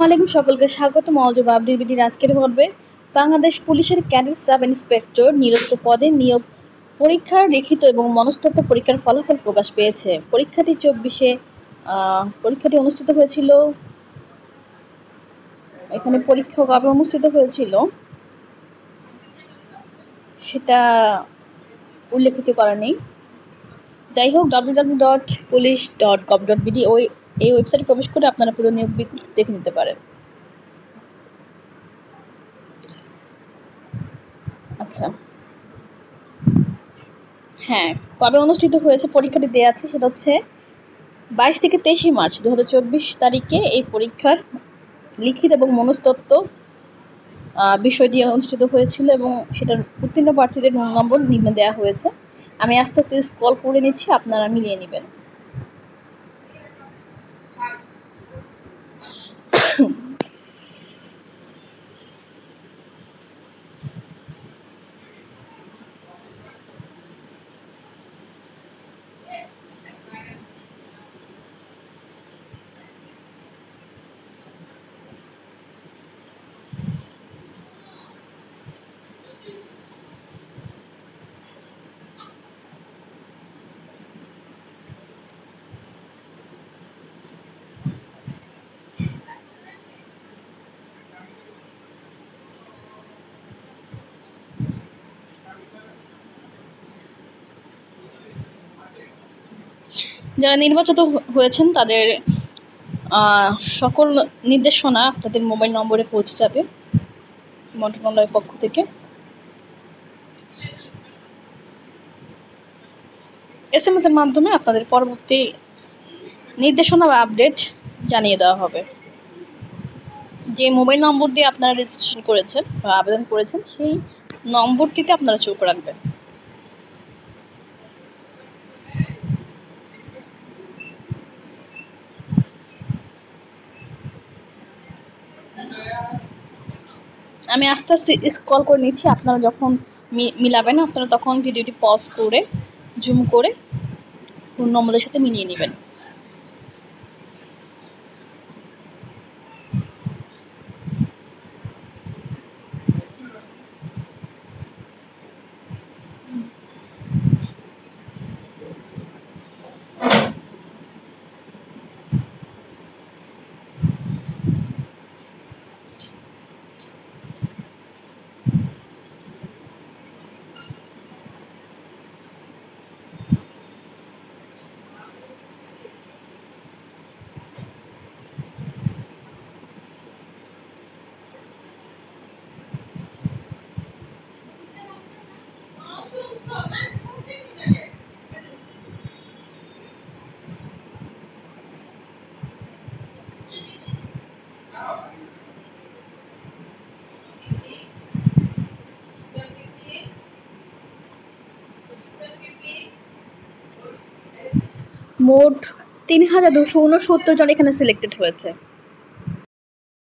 আলাইকুম সকলকে স্বাগত মওজুব আপডেট বিডির আজকের পর্বে। বাংলাদেশ পুলিশের ক্যাডেট সাব ইন্সপেক্টর নিরস্ত পদে নিয়োগ পরীক্ষার লিখিত এবং মনস্তত্ত্ব পরীক্ষার ফলাফল প্রকাশ পেয়েছে। পরীক্ষাটি অনুষ্ঠিত হয়েছিল। এখানে পরীক্ষা কবে অনুষ্ঠিত হয়েছিল সেটা উল্লেখিত করা নেই। যাই হোক, www.police.gov.bd এই ওয়েবসাইটে প্রবেশ করে আপনারা পুরো নিয়োগ বিজ্ঞপ্তি দেখে নিতে পারেন। আচ্ছা, হ্যাঁ, কবে অনুষ্ঠিত হয়েছে পরীক্ষাটি দেওয়া আছে, সেটা হচ্ছে 22 থেকে 23 মার্চ 2024 তারিখে এই পরীক্ষার লিখিত এবং মনস্তত্ত্ব বিষয়টি অনুষ্ঠিত হয়েছিল এবং সেটার উত্তীর্ণ প্রার্থীদের রোল নম্বর নিম্নে দেওয়া হয়েছে। আমি আস্তে আস্তে স্ক্রল করে নিচ্ছি, আপনারা মিলিয়ে নেবেন। যারা নির্বাচিত হয়েছেন তাদের সকল নির্দেশনা তাদের মোবাইল নম্বরে পৌঁছে যাবে মন্ত্রণালয়ের পক্ষ থেকে। SMS এর মাধ্যমে আপনাদের পরবর্তী নির্দেশনা বা আপডেট জানিয়ে দেওয়া হবে। যে মোবাইল নম্বর দিয়ে আপনারা রেজিস্ট্রেশন করেছেন বা আবেদন করেছেন সেই নম্বরটিতে আপনারা চোখ রাখবেন। আমি আস্তে আস্তে স্ক্রল করে নিচ্ছি, আপনারা যখন মিলাবেন আপনারা তখন ভিডিওটি পজ করে জুম করে রোল নম্বরের সাথে মিলিয়ে নেবেন। মোট 3269 জন এখানে সিলেক্টেড হয়েছে।